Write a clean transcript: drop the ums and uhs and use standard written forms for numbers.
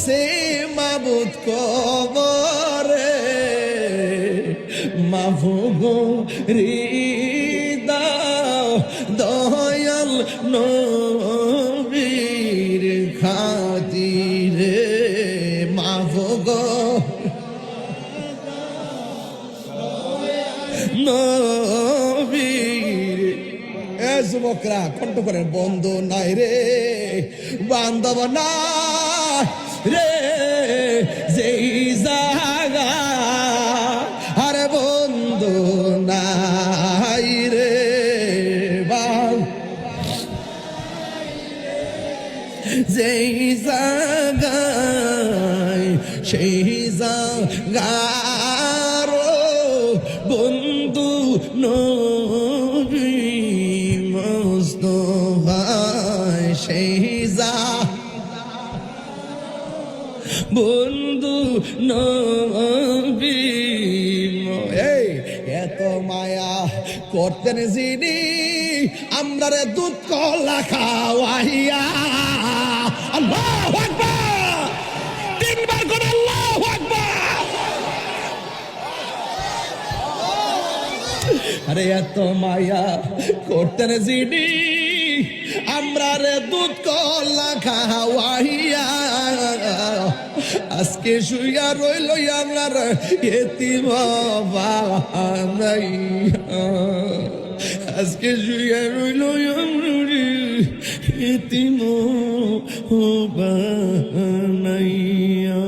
সে মাবুদ কবরে মাফুগো হৃদাও দয়াল নবীর খাতিরে মাফুগো নবীর। এ যুবকরা কণ্ঠ করেন, বন্ধু নাই রে বান্ধব না রে যেই জাগা, আরে বন্ধু নাই রে যেই জাগায় সেই জাগার বন্ধু নবী মুস্তাফায় সেই বন্ধু নবী। এই এত মায়া করতেন যিনি আমরা রে দুধ কলা খাওয়াইয়া। আল্লাহু আকবার, তিনবার করে আল্লাহু আকবার। আরে এত মায়া করতেন যিনি আমরা রে দুধ কলা খাওয়াইয়া। আজকে শুইয়া রইল আমার এতিম বানাইয়া, আজকে শুইয়া রইল আমার এতিম বানাইয়া।